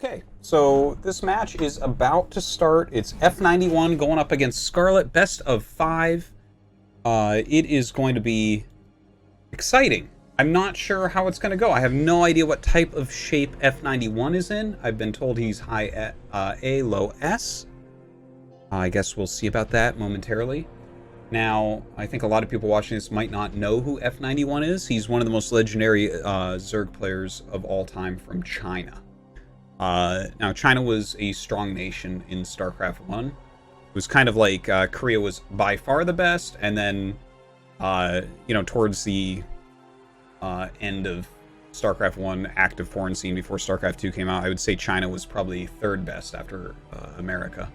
Okay, so this match is about to start. It's F91 going up against Scarlett, best of 5. It is going to be exciting. I'm not sure how it's going to go. I have no idea what type of shape F91 is in. I've been told he's high at A, low S. I guess we'll see about that momentarily. Now, I think a lot of people watching this might not know who F91 is. He's one of the most legendary Zerg players of all time from China. Now, China was a strong nation in StarCraft 1. It was kind of like Korea was by far the best, and then, towards the end of StarCraft 1 active foreign scene before StarCraft 2 came out, I would say China was probably third best after America.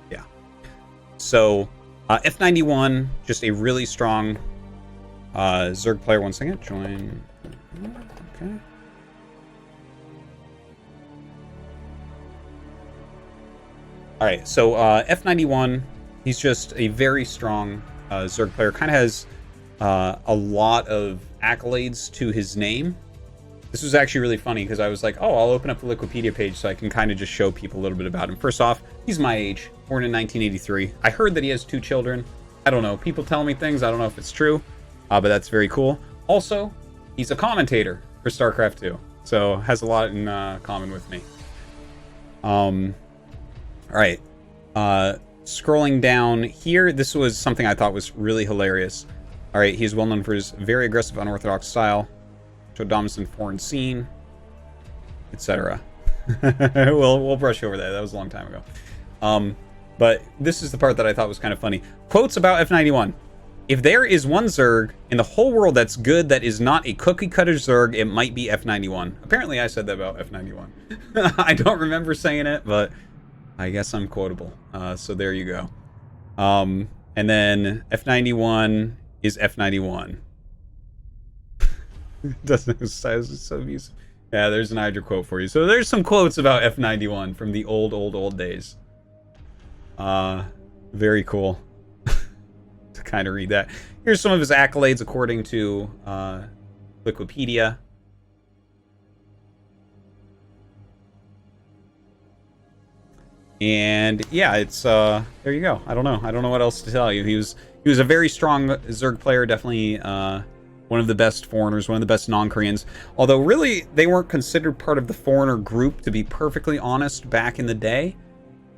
Yeah. So, F91, just a really strong Zerg player. One second, join. Okay. Alright, so F91, he's just a very strong Zerg player. Kind of has a lot of accolades to his name. This was actually really funny because I was like, oh, I'll open up the Wikipedia page so I can kind of just show people a little bit about him. First off, he's my age, born in 1983. I heard that he has 2 children. I don't know. People tell me things. I don't know if it's true, but that's very cool. Also, he's a commentator for StarCraft 2, so has a lot in common with me. All right. Scrolling down here, this was something I thought was really hilarious. All right, he's well known for his very aggressive, unorthodox style, showed dominance in foreign scene, etc. we'll brush over that. That was a long time ago. But this is the part that I thought was kind of funny. Quotes about F91. If there is one Zerg in the whole world that's good that is not a cookie-cutter Zerg, it might be F91. Apparently I said that about F91. I don't remember saying it, but I guess I'm quotable. So there you go. And then F91 is F91. Doesn't it's so abusive. Yeah, there's an Hydra quote for you. So there's some quotes about F91 from the old days. Very cool to kind of read that. Here's some of his accolades according to Wikipedia. And yeah, it's there you go. I don't know what else to tell you. He was a very strong Zerg player, definitely one of the best foreigners, one of the best non-Koreans. Although really they weren't considered part of the foreigner group, to be perfectly honest, back in the day.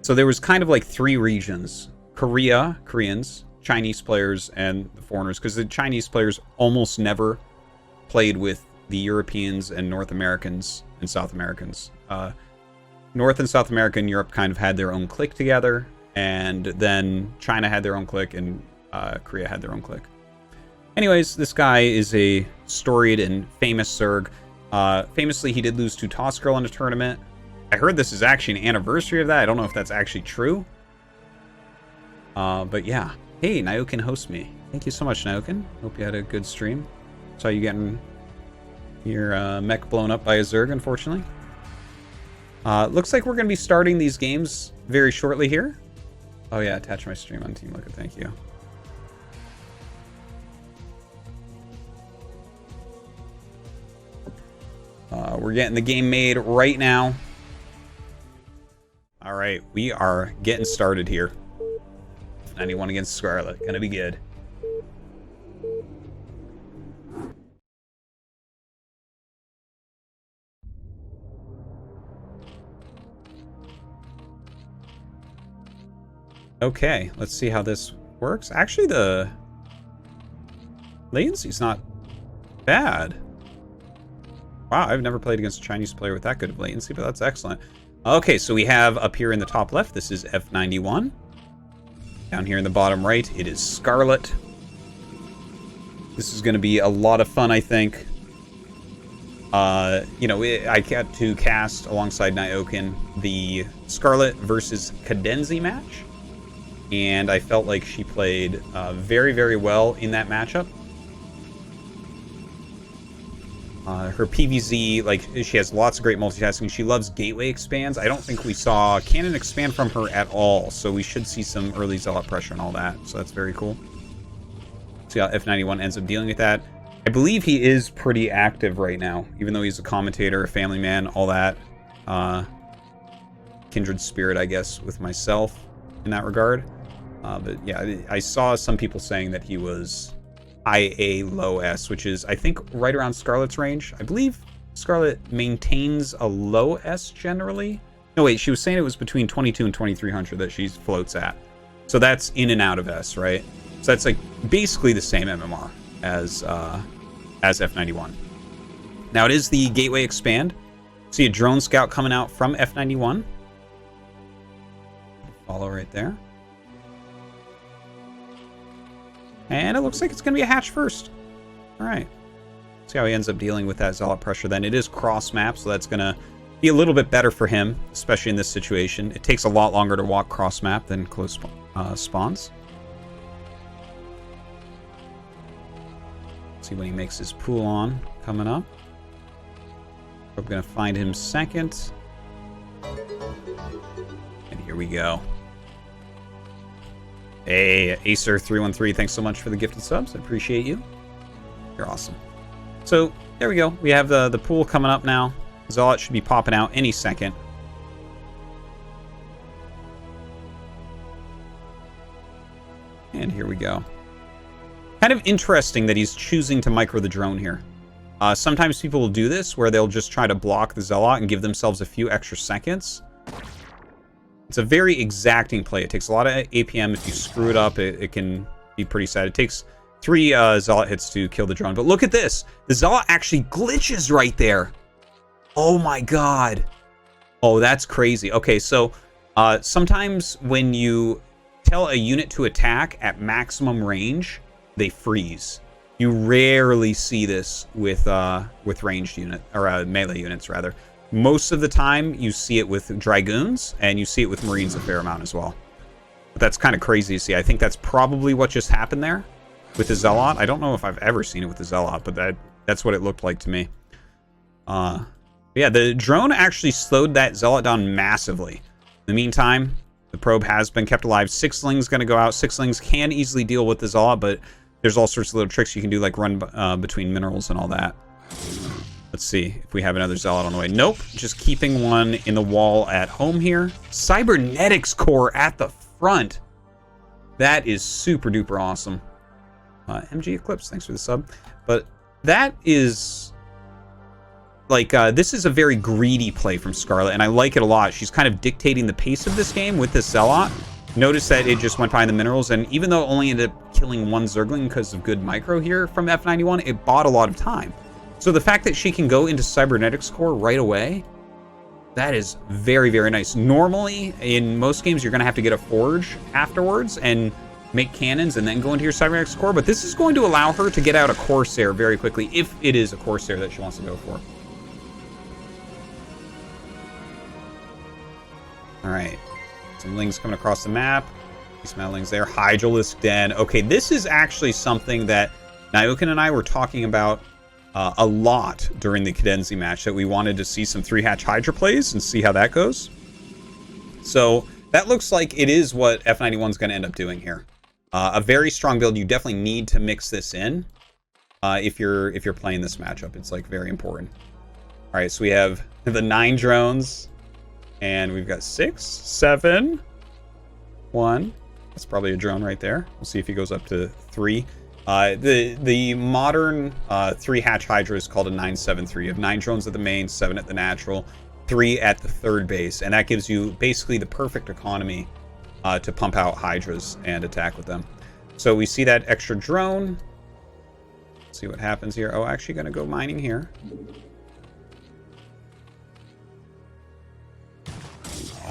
So there was kind of like 3 regions: Koreans, Chinese players, and the foreigners, because the Chinese players almost never played with the Europeans and North Americans and South Americans. North and South America and Europe kind of had their own clique together, and then China had their own clique, and Korea had their own clique. Anyways, this guy is a storied and famous Zerg. Famously, he did lose to Toss Girl in a tournament. I heard this is actually an anniversary of that. I don't know if that's actually true. But yeah. Hey, Nyokin hosts me. Thank you so much, Nyokin. Hope you had a good stream. Saw you getting your mech blown up by a Zerg, unfortunately. Looks like we're going to be starting these games very shortly here. Oh yeah, attach my stream on Team Liquid. Thank you. We're getting the game made right now. All right, we are getting started here. 91 against Scarlett. Gonna be good. Okay, let's see how this works. Actually, the latency's not bad. Wow, I've never played against a Chinese player with that good of latency, but that's excellent. Okay, so we have up here in the top left, this is F91. Down here in the bottom right, it is Scarlett. This is going to be a lot of fun, I think. I got to cast alongside Nyokin the Scarlett versus Cadenzi match. And I felt like she played very, very well in that matchup. Her PVZ, like, she has lots of great multitasking. She loves gateway expands. I don't think we saw cannon expand from her at all, so we should see some early zealot pressure and all that. So that's very cool. See how F91 ends up dealing with that. I believe he is pretty active right now, even though he's a commentator, a family man, all that. kindred spirit, I guess, with myself in that regard. But yeah, I saw some people saying that he was high A, low S, which is, I think, right around Scarlett's range. I believe Scarlett maintains a low S generally. No, wait, she was saying it was between 22 and 2300 that she floats at. So that's in and out of S, right? So that's like basically the same MMR as F91. Now it is the Gateway Expand. See a drone scout coming out from F91. Follow right there. And it looks like it's going to be a hatch first. All right. See how he ends up dealing with that Zealot pressure then. It is cross map, so that's going to be a little bit better for him, especially in this situation. It takes a lot longer to walk cross map than close spawns. See when he makes his pool on coming up. We're going to find him second. And here we go. Hey, Acer313, thanks so much for the gifted subs. I appreciate you. You're awesome. So, there we go. We have the pool coming up now. Zealot should be popping out any second. And here we go. Kind of interesting that he's choosing to micro the drone here. Sometimes people will do this where they'll just try to block the Zealot and give themselves a few extra seconds. It's a very exacting play. It takes a lot of APM. If you screw it up, it can be pretty sad. It takes 3 Zealot hits to kill the drone. But look at this. The Zealot actually glitches right there. Oh my god. Oh, that's crazy. Okay, so sometimes when you tell a unit to attack at maximum range, they freeze. You rarely see this with ranged unit or melee units rather. Most of the time, you see it with Dragoons, and you see it with Marines a fair amount as well. But that's kind of crazy to see. I think that's probably what just happened there with the Zealot. I don't know if I've ever seen it with the Zealot, but that's what it looked like to me. Yeah, the drone actually slowed that Zealot down massively. In the meantime, the probe has been kept alive. Sixling's going to go out. Sixlings can easily deal with the Zealot, but there's all sorts of little tricks you can do, like run between minerals and all that. Let's see if we have another Zealot on the way. Nope, just keeping one in the wall at home here. Cybernetics core at the front. That is super duper awesome. MG Eclipse, thanks for the sub. But that is like, this is a very greedy play from Scarlett, and I like it a lot. She's kind of dictating the pace of this game with this Zealot. Notice that it just went by the minerals, and even though it only ended up killing one Zergling because of good micro here from F91, it bought a lot of time. So the fact that she can go into Cybernetics core right away, that is very, very nice. Normally, in most games, you're going to have to get a forge afterwards and make cannons and then go into your Cybernetics core, but this is going to allow her to get out a Corsair very quickly, if it is a Corsair that she wants to go for. Alright. Some lings coming across the map. These lings there. Hydralisk Den. Okay, this is actually something that Nyokin and I were talking about a lot during the Cadenzi match, that we wanted to see some 3-hatch Hydra plays and see how that goes. So that looks like it is what F91 is going to end up doing here. A very strong build. You definitely need to mix this in if you're playing this matchup. It's like very important. All right, so we have the 9 drones, and we've got 6, 7, 1. That's probably a drone right there. We'll see if he goes up to 3. The modern 3-hatch Hydra is called a 9-7-3. You have 9 drones at the main, 7 at the natural, 3 at the third base, and that gives you basically the perfect economy to pump out Hydras and attack with them. So we see that extra drone. Let's see what happens here. Oh, actually going to go mining here.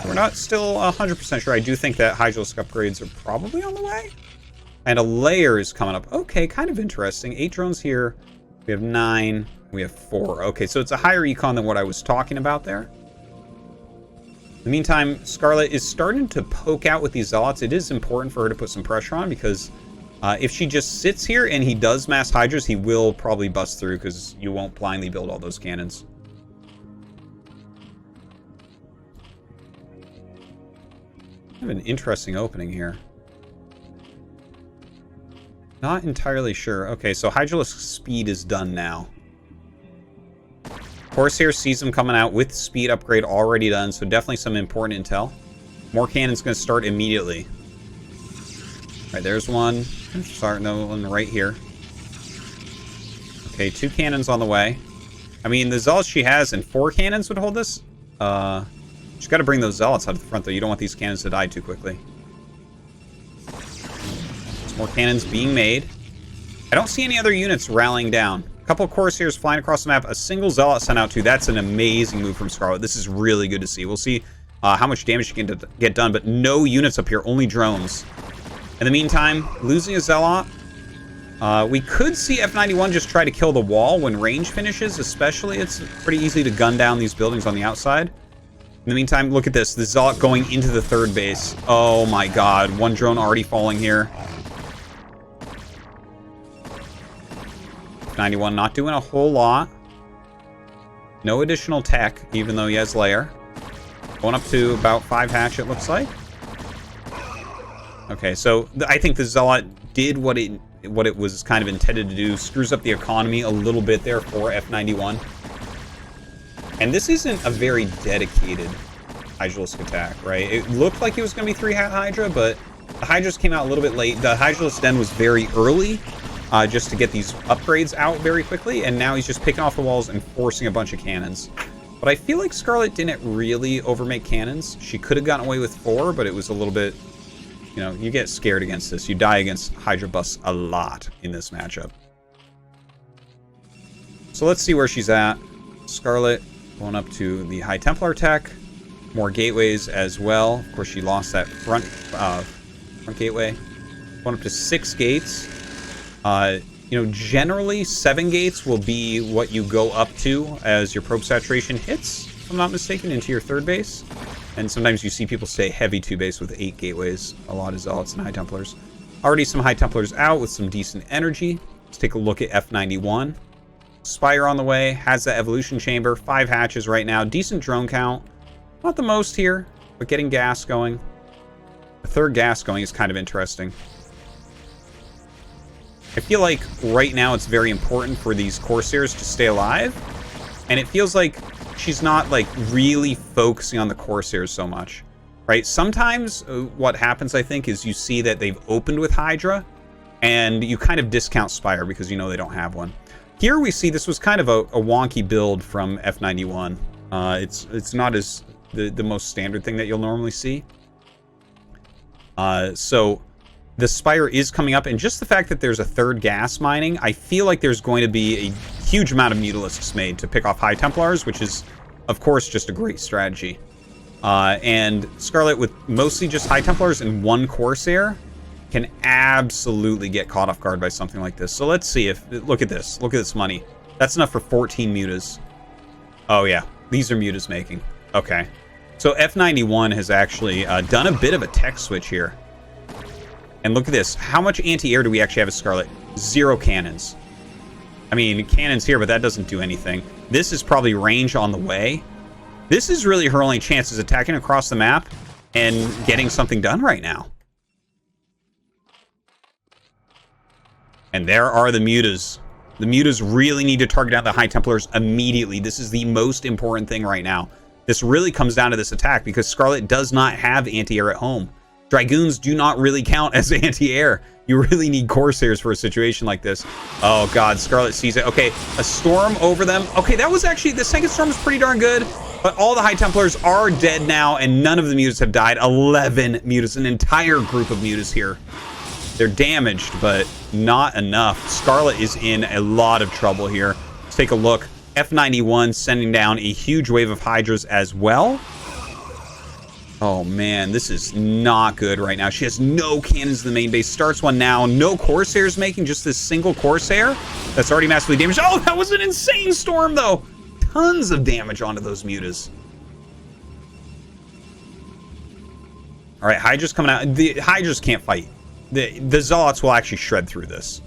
We're not still 100% sure. I do think that Hydralisk upgrades are probably on the way. And a layer is coming up. Okay, kind of interesting. 8 drones here. We have 9. We have 4. Okay, so it's a higher econ than what I was talking about there. In the meantime, Scarlett is starting to poke out with these Zealots. It is important for her to put some pressure on, because if she just sits here and he does mass Hydras, he will probably bust through, because you won't blindly build all those cannons. Kind of an interesting opening here. Not entirely sure. Okay, so Hydralisk speed is done now. Corsair sees them coming out with speed upgrade already done, so definitely some important intel. More cannons going to start immediately. All right, there's one. Start another one right here. Okay, 2 cannons on the way. I mean, the zealots she has and 4 cannons would hold this. She's got to bring those zealots out of the front, though. You don't want these cannons to die too quickly. There's more cannons being made. I don't see any other units rallying down. A couple of Corsairs flying across the map. A single zealot sent out too. That's an amazing move from Scarlett. This is really good to see. We'll see how much damage she can get done, but no units up here, only drones. In the meantime, losing a zealot. We could see F91 just try to kill the wall when range finishes, especially. It's pretty easy to gun down these buildings on the outside. In the meantime, look at this. The zealot going into the 3rd base. Oh my god. 1 drone already falling here. 91 not doing a whole lot. No additional tech, even though he has layer. Going up to about 5 hatch, it looks like. Okay, so I think the zealot did what it was kind of intended to do. Screws up the economy a little bit there for F91. And this isn't a very dedicated Hydralisk attack, right? It looked like it was going to be 3 Hydra, but the Hydras came out a little bit late. The Hydralisk den was very early, just to get these upgrades out very quickly, and now he's just picking off the walls and forcing a bunch of cannons. But I feel like Scarlett didn't really overmake cannons. She could have gotten away with 4, but it was a little bit... You know, you get scared against this. You die against Hydra busts a lot in this matchup. So let's see where she's at. Scarlett going up to the High Templar tech. More gateways as well. Of course, she lost that front gateway. Going up to 6 gates. You know, generally 7 gates will be what you go up to as your probe saturation hits, if I'm not mistaken, into your 3rd base. And sometimes you see people stay heavy 2 base with 8 gateways. A lot of zealots and High Templars. Already some High Templars out with some decent energy. Let's take a look at F91. Spire on the way. Has that evolution chamber. 5 hatches right now. Decent drone count. Not the most here, but getting gas going. The 3rd gas going is kind of interesting. I feel like right now it's very important for these Corsairs to stay alive. And it feels like she's not like really focusing on the Corsairs so much, right? Sometimes what happens, I think, is you see that they've opened with Hydra and you kind of discount Spire because you know they don't have one. Here we see this was kind of a wonky build from F91. It's not as the most standard thing that you'll normally see. So the Spire is coming up, and just the fact that there's a 3rd gas mining, I feel like there's going to be a huge amount of Mutalisks made to pick off High Templars, which is, of course, just a great strategy. And Scarlett, with mostly just High Templars and 1 Corsair, can absolutely get caught off guard by something like this. So let's see if... Look at this. Look at this money. That's enough for 14 Mutas. Oh, yeah. These are Mutas making. Okay. So F91 has actually done a bit of a tech switch here. And look at this. How much anti-air do we actually have as Scarlett? 0 cannons. I mean, cannons here, but that doesn't do anything. This is probably range on the way. This is really her only chance, is attacking across the map and getting something done right now. And there are the Mutas. The Mutas really need to target down the High Templars immediately. This is the most important thing right now. This really comes down to this attack because Scarlett does not have anti-air at home. Dragoons do not really count as anti-air. You really need Corsairs for a situation like this. Oh god, Scarlett sees it. Okay, a storm over them. Okay, that was actually, the second storm was pretty darn good, but all the High Templars are dead now, and none of the Mutas have died. 11 Mutas, an entire group of Mutas here. They're damaged, but not enough. Scarlett is in a lot of trouble here. Let's take a look. F91 sending down a huge wave of Hydras as well. Oh man, this is not good right now. She has no cannons in the main base. Starts one now. No Corsairs making, just this single Corsair that's already massively damaged. Oh, that was an insane storm though. Tons of damage onto those Mutas. All right, Hydra's coming out. The Hydras can't fight. The Zealots will actually shred through this.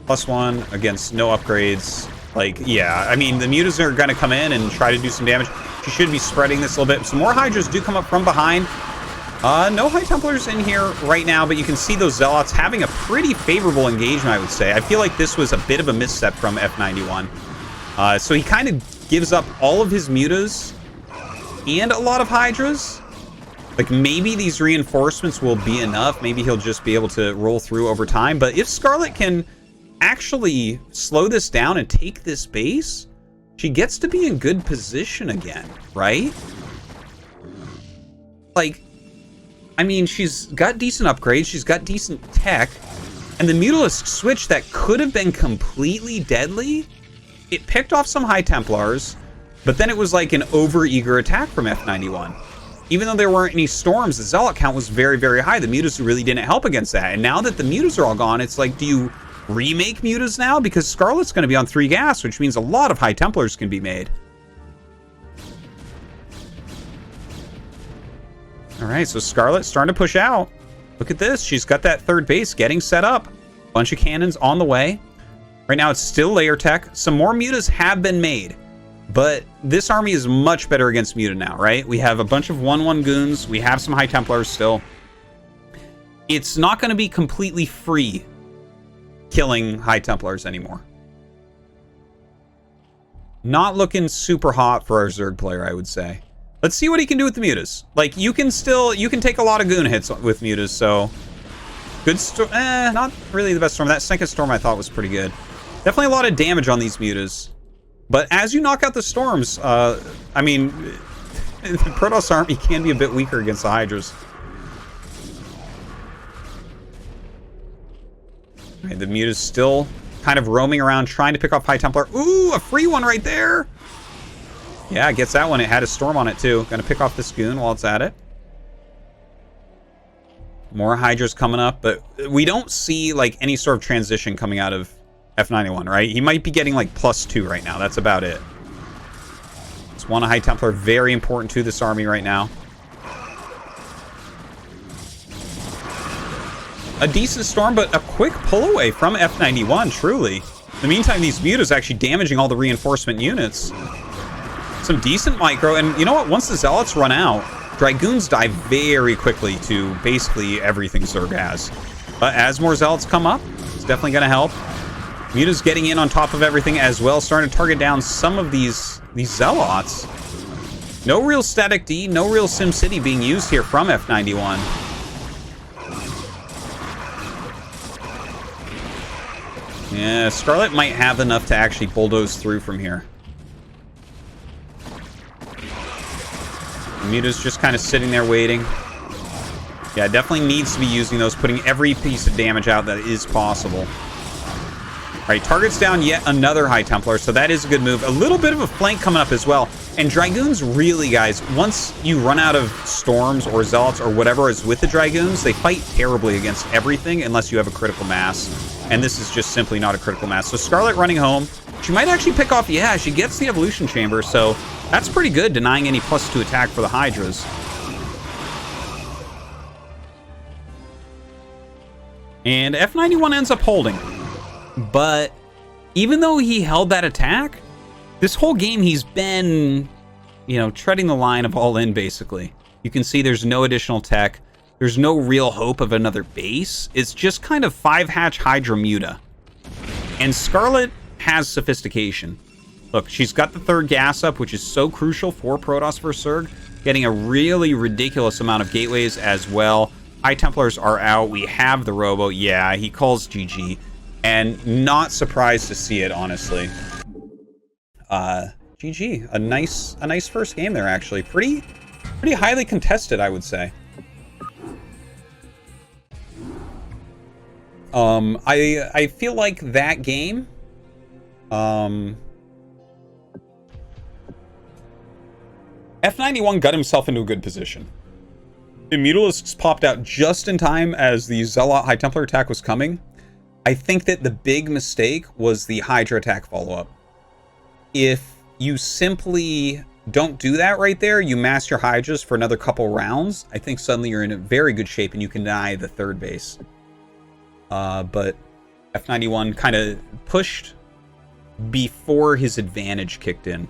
+1 against no upgrades. Like, yeah, I mean, the Mutas are going to come in and try to do some damage. She should be spreading this a little bit. Some more Hydras do come up from behind. No High Templars in here right now, but you can see those Zealots having a pretty favorable engagement, I would say. I feel like this was a bit of a misstep from F91. So he kind of gives up all of his mutas and a lot of hydras. Like, maybe these reinforcements will be enough. Maybe he'll just be able to roll through over time. But if Scarlett can actually slow this down and take this base, she gets to be in good position again, right? Like, I mean, she's got decent upgrades. She's got decent tech. And the Mutalisk switch that could have been completely deadly, it picked off some High Templars, but then it was like an over-eager attack from F91. Even though there weren't any storms, the Zealot count was very, very high. The mutas really didn't help against that. And now that the mutas are all gone, it's like, do you remake mutas now? Because Scarlett's going to be on 3 gas, which means a lot of High Templars can be made. All right, so Scarlett's starting to push out. Look at this. She's got that third base getting set up. Bunch of cannons on the way. Right now, it's still layer tech. Some more mutas have been made. But this army is much better against muta now, right? We have a bunch of 1/1 goons. We have some High Templars still. It's not going to be completely free killing High Templars anymore. Not looking super hot for our Zerg player, I would say. Let's see what he can do with the mutas. Like, you can take a lot of goon hits with mutas, so... Good storm... not really the best storm. That second storm I thought was pretty good. Definitely a lot of damage on these mutas. But as you knock out the storms, I mean, the Protoss army can be a bit weaker against the Hydras. Right, the muta's still kind of roaming around, trying to pick off High Templar. Ooh, a free one right there! Yeah, it gets that one. It had a storm on it, too. Gonna pick off this goon while it's at it. More Hydras coming up, but we don't see, like, any sort of transition coming out of F91, right? He might be getting like +2 right now. That's about it. It's one High Templar, very important to this army right now. A decent storm, but a quick pull away from F91, truly. In the meantime, these mutas actually damaging all the reinforcement units. Some decent micro, and you know what? Once the Zealots run out, Dragoons die very quickly to basically everything Zerg has. But as more Zealots come up, it's definitely going to help. Muta's getting in on top of everything as well, starting to target down some of these Zealots. No real static D, no real SimCity being used here from F91. Yeah, Scarlett might have enough to actually bulldoze through from here. Muta's just kind of sitting there waiting. Yeah, definitely needs to be using those, putting every piece of damage out that is possible. Right, targets down yet another High Templar, so that is a good move. A little bit of a flank coming up as well. And Dragoons really, guys, once you run out of Storms or Zealots or whatever is with the Dragoons, they fight terribly against everything unless you have a critical mass. And this is just simply not a critical mass. So Scarlett running home. She might actually pick off, yeah, she gets the Evolution Chamber, so that's pretty good, denying any +2 attack for the Hydras. And F91 ends up holding. But even though he held that attack, this whole game he's been, you know, treading the line of all in, basically. You can see there's no additional tech. There's no real hope of another base. It's just kind of 5-hatch Hydra Muta. And Scarlett has sophistication. Look, she's got the third gas up, which is so crucial for Protoss vs. Zerg. Getting a really ridiculous amount of gateways as well. High Templars are out. We have the Robo. Yeah, he calls GG. And not surprised to see it, honestly. GG. A nice first game there, actually. Pretty highly contested, I would say. I feel like that game, F91 got himself into a good position. The Mutalisks popped out just in time as the Zealot High Templar attack was coming. I think that the big mistake was the Hydra attack follow-up. If you simply don't do that right there, you mass your Hydras for another couple rounds, I think suddenly you're in a very good shape and you can deny the third base. But F91 kind of pushed before his advantage kicked in.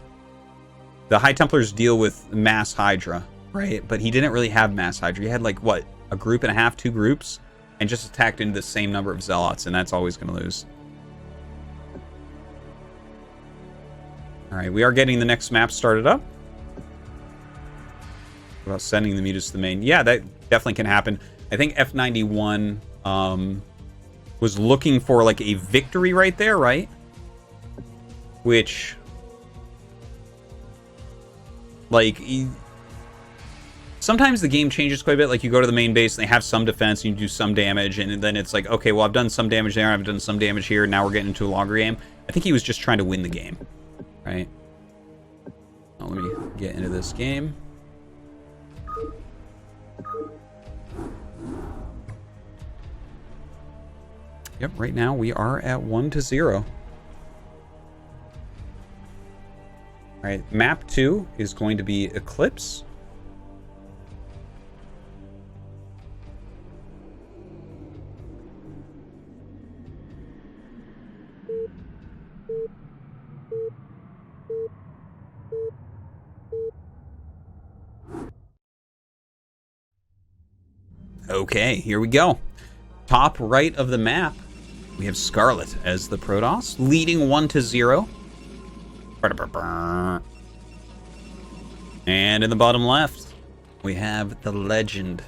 The High Templars deal with mass Hydra, right? But he didn't really have mass Hydra. He had like, what, a group and a half, 2 groups? And just attacked into the same number of Zealots, and that's always going to lose. All right, we are getting the next map started up. What about sending the mutas to the main? Yeah, that definitely can happen. I think F91 was looking for like a victory right there, right? Which, like, sometimes the game changes quite a bit. Like, you go to the main base and they have some defense and you do some damage, and then it's like, okay, well, I've done some damage there, I've done some damage here, now we're getting into a longer game. I think he was just trying to win the game, right? Now, let me get into this game. Yep, right now we are at 1-0. All right, map 2 is going to be Eclipse. Okay, here we go. Top right of the map, we have Scarlett as the Protoss, leading 1-0. And in the bottom left, we have the legend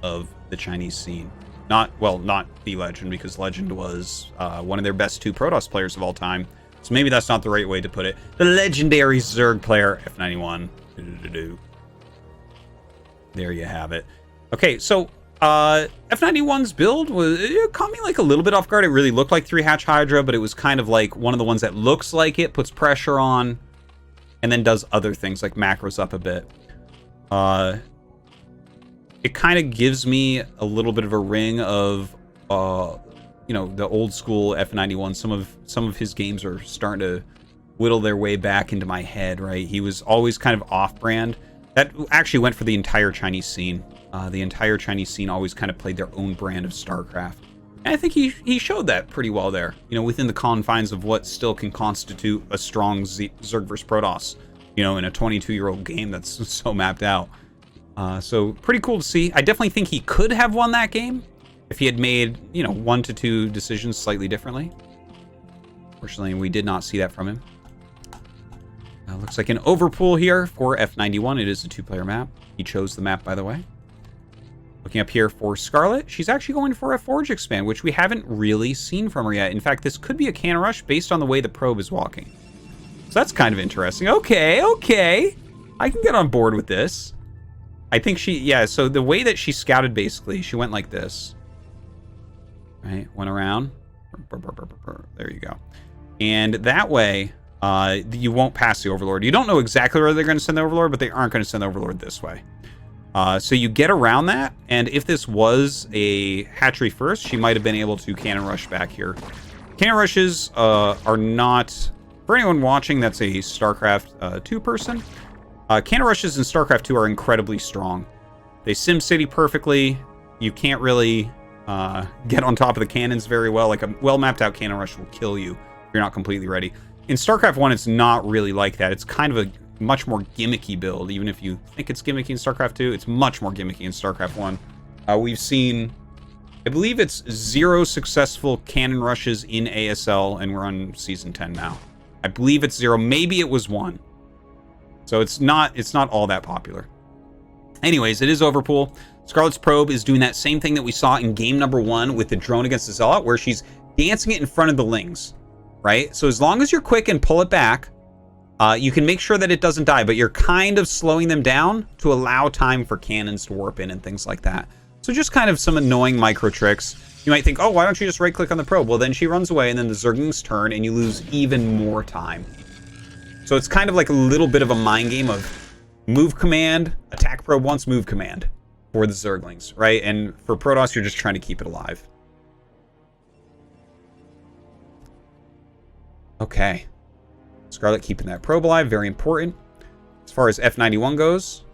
of the Chinese scene. Not the legend, because Legend was one of their best 2 Protoss players of all time. So maybe that's not the right way to put it. The legendary Zerg player, F91. There you have it. Okay, so F91's build it caught me like a little bit off guard. It really looked like 3-hatch Hydra, but it was kind of like one of the ones that looks like it, puts pressure on, and then does other things like macros up a bit. It kind of gives me a little bit of a ring of you know, the old school F91. Some of his games are starting to whittle their way back into my head, right? He was always kind of off-brand. That actually went for the entire Chinese scene. The entire Chinese scene always kind of played their own brand of StarCraft. And I think he showed that pretty well there, you know, within the confines of what still can constitute a strong Zerg versus Protoss, you know, in a 22-year-old game that's so mapped out. So pretty cool to see. I definitely think he could have won that game if he had made, you know, 1 to 2 decisions slightly differently. Fortunately, we did not see that from him. Looks like an overpool here for F91. It is a 2-player map. He chose the map, by the way. Looking up here for Scarlett, she's actually going for a Forge Expand, which we haven't really seen from her yet. In fact, this could be a cannon rush based on the way the probe is walking. So that's kind of interesting. Okay. I can get on board with this. I think so the way that she scouted, basically, she went like this. Right, went around. There you go. And that way, you won't pass the Overlord. You don't know exactly where they're going to send the Overlord, but they aren't going to send the Overlord this way. So you get around that, and if this was a hatchery first, she might have been able to cannon rush back here. Cannon rushes are not, for anyone watching that's a StarCraft 2 person, cannon rushes in StarCraft 2 are incredibly strong. They sim city perfectly. You can't really get on top of the cannons very well. Like a well-mapped out cannon rush will kill you if you're not completely ready. In StarCraft 1, it's not really like that. It's kind of a much more gimmicky build. Even if you think it's gimmicky in StarCraft 2, it's much more gimmicky in StarCraft 1. We've seen, I believe it's 0 successful cannon rushes in ASL, and we're on Season 10 now. I believe it's 0. Maybe it was 1. So it's not all that popular. Anyways, it is Overpool. Scarlett's probe is doing that same thing that we saw in game number 1 with the drone against the Zealot, where she's dancing it in front of the Lings, right? So as long as you're quick and pull it back, you can make sure that it doesn't die, but you're kind of slowing them down to allow time for cannons to warp in and things like that. So just kind of some annoying micro tricks. You might think, oh, why don't you just right-click on the probe? Well, then she runs away, and then the Zerglings turn, and you lose even more time. So it's kind of like a little bit of a mind game of move command, attack probe once, move command for the Zerglings, right? And for Protoss, you're just trying to keep it alive. Okay. Scarlett keeping that probe alive, very important. As far as F91 goes,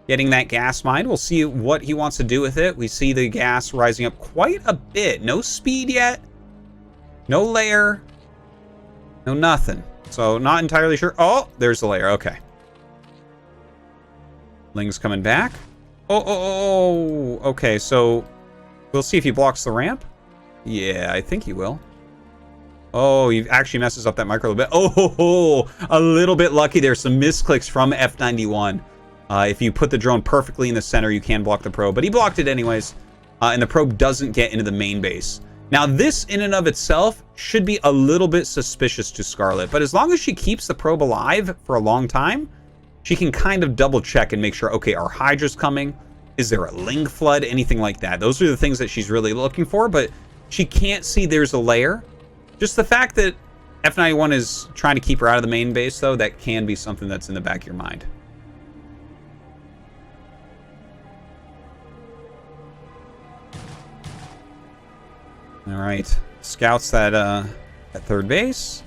getting that gas mine. We'll see what he wants to do with it. We see the gas rising up quite a bit. No speed yet. No layer. No nothing. So not entirely sure. Oh, there's the layer. Okay. Ling's coming back. Oh. Okay, so we'll see if he blocks the ramp. Yeah, I think he will. Oh, he actually messes up that micro a little bit. Oh, a little bit lucky. There's some misclicks from F91. If you put the drone perfectly in the center, you can block the probe. But he blocked it anyways. And the probe doesn't get into the main base. Now, this in and of itself should be a little bit suspicious to Scarlett. But as long as she keeps the probe alive for a long time, she can kind of double check and make sure, okay, are Hydras coming? Is there a Ling flood? Anything like that. Those are the things that she's really looking for. But she can't see there's a layer. Just the fact that F91 is trying to keep her out of the main base, though, that can be something that's in the back of your mind. All right, scouts that at third base.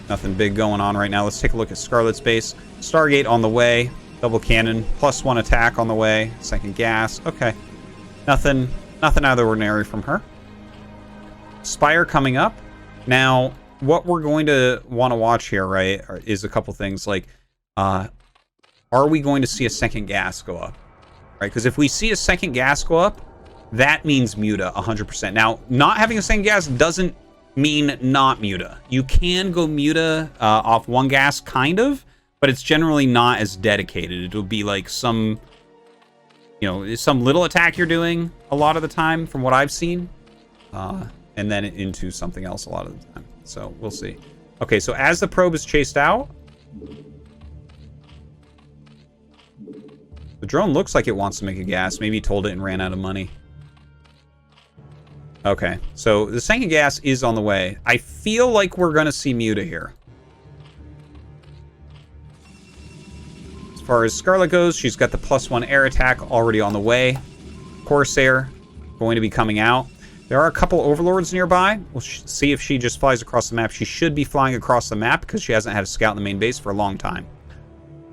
Nothing big going on right now. Let's take a look at Scarlett's base. Stargate on the way. Double cannon. +1 attack on the way. Second gas. Okay. Nothing out of the ordinary from her. Spire coming up. Now, what we're going to want to watch here, right, is a couple things. Like, are we going to see a second gas go up? Right? Because if we see a second gas go up, that means Muta 100%. Now, not having a second gas doesn't mean not Muta. You can go Muta off one gas, kind of, but it's generally not as dedicated. It'll be like some, you know, some little attack you're doing a lot of the time, from what I've seen, and then into something else a lot of the time. So we'll see. Okay, so as the probe is chased out, the drone looks like it wants to make a gas. Maybe he told it and ran out of money. Okay, so the second gas is on the way. I feel like we're going to see Muta here. As far as Scarlett goes, she's got the +1 air attack already on the way. Corsair going to be coming out. There are a couple Overlords nearby. We'll see if she just flies across the map. She should be flying across the map because she hasn't had a scout in the main base for a long time.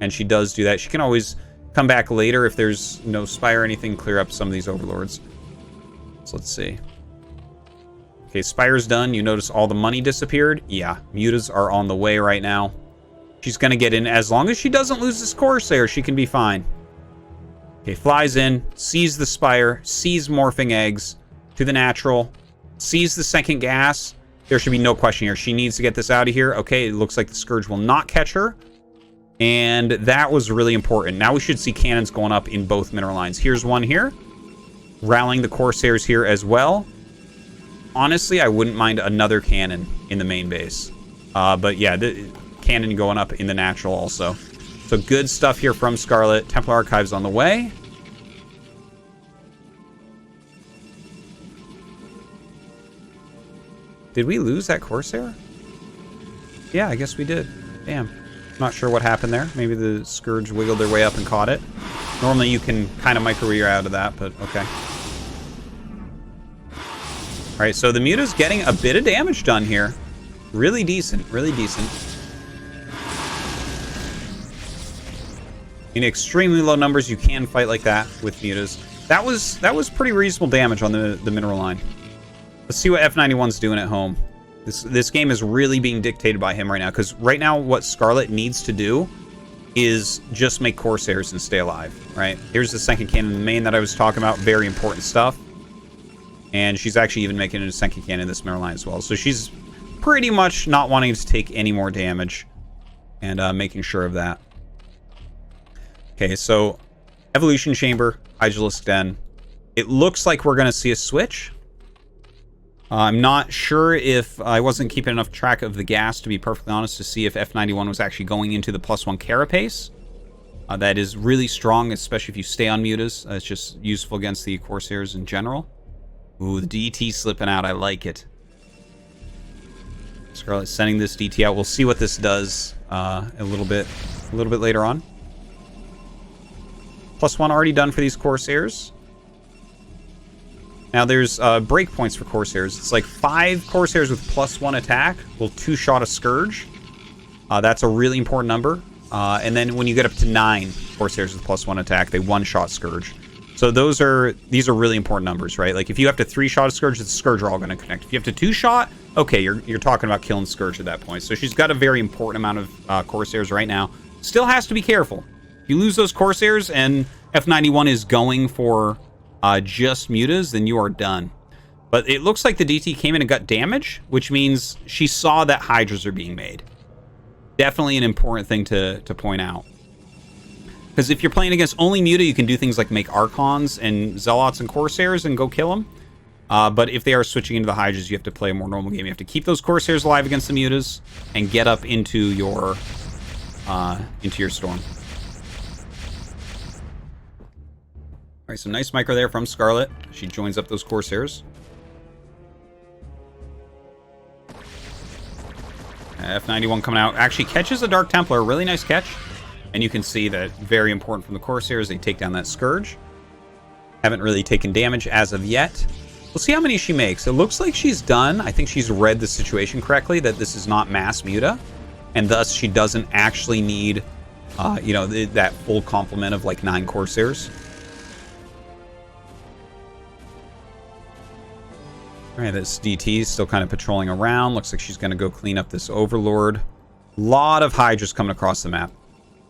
And she does do that. She can always come back later if there's no Spire or anything, clear up some of these Overlords. So let's see. Okay, Spire's done. You notice all the money disappeared? Yeah, Mutas are on the way right now. She's going to get in. As long as she doesn't lose this Corsair, she can be fine. Okay, flies in, sees the Spire, sees morphing eggs to the natural, sees the second gas. There should be no question here. She needs to get this out of here. Okay, it looks like the Scourge will not catch her. And that was really important. Now we should see cannons going up in both mineral lines. Here's one here. Rallying the Corsairs here as well. Honestly, I wouldn't mind another cannon in the main base. But yeah, the cannon going up in the natural also. So good stuff here from Scarlett. Templar Archives on the way. Did we lose that Corsair? Yeah, I guess we did. Damn. Not sure what happened there. Maybe the Scourge wiggled their way up and caught it. Normally you can kind of micro-rear out of that, but okay. Alright, so the Muta's getting a bit of damage done here. Really decent, really decent. In extremely low numbers, you can fight like that with Mutas. That was pretty reasonable damage on the mineral line. Let's see what F91's doing at home. This game is really being dictated by him right now, because right now what Scarlett needs to do is just make Corsairs and stay alive, right? Here's the second cannon in the main that I was talking about. Very important stuff. And she's actually even making it a second cannon in this mineral line as well. So she's pretty much not wanting to take any more damage and making sure of that. Okay, so Evolution Chamber, Hydralisk Den. It looks like we're going to see a switch. I'm not sure if I wasn't keeping enough track of the gas, to be perfectly honest, to see if F91 was actually going into the +1 carapace. That is really strong, especially if you stay on Mutas. It's just useful against the Corsairs in general. Ooh, the DT slipping out. I like it. Scarlett sending this DT out. We'll see what this does a little bit later on. +1 already done for these Corsairs. Now there's breakpoints for Corsairs. It's like 5 Corsairs with +1 attack will 2-shot a Scourge. That's a really important number. And then when you get up to 9 Corsairs with +1 attack, they 1-shot Scourge. So these are really important numbers, right? Like if you have to 3-shot a Scourge, the Scourge are all going to connect. If you have to 2-shot, okay, you're talking about killing Scourge at that point. So she's got a very important amount of Corsairs right now. Still has to be careful. If you lose those Corsairs and F91 is going for just Mutas, then you are done. But it looks like the DT came in and got damage, which means she saw that Hydras are being made. Definitely an important thing to point out. Because if you're playing against only Muta, you can do things like make Archons and Zealots and Corsairs and go kill them. But if they are switching into the Hydras, you have to play a more normal game. You have to keep those Corsairs alive against the Mutas and get up into your storm. All right, so nice micro there from Scarlett. She joins up those Corsairs. F91 coming out. Actually catches a Dark Templar. Really nice catch. And you can see that very important from the Corsairs. They take down that Scourge. Haven't really taken damage as of yet. We'll see how many she makes. It looks like she's done. I think she's read the situation correctly, that this is not mass Muta. And thus she doesn't actually need, you know, that full complement of like 9 Corsairs. All right, this DT is still kind of patrolling around. Looks like she's going to go clean up this Overlord. Lot of Hydras coming across the map.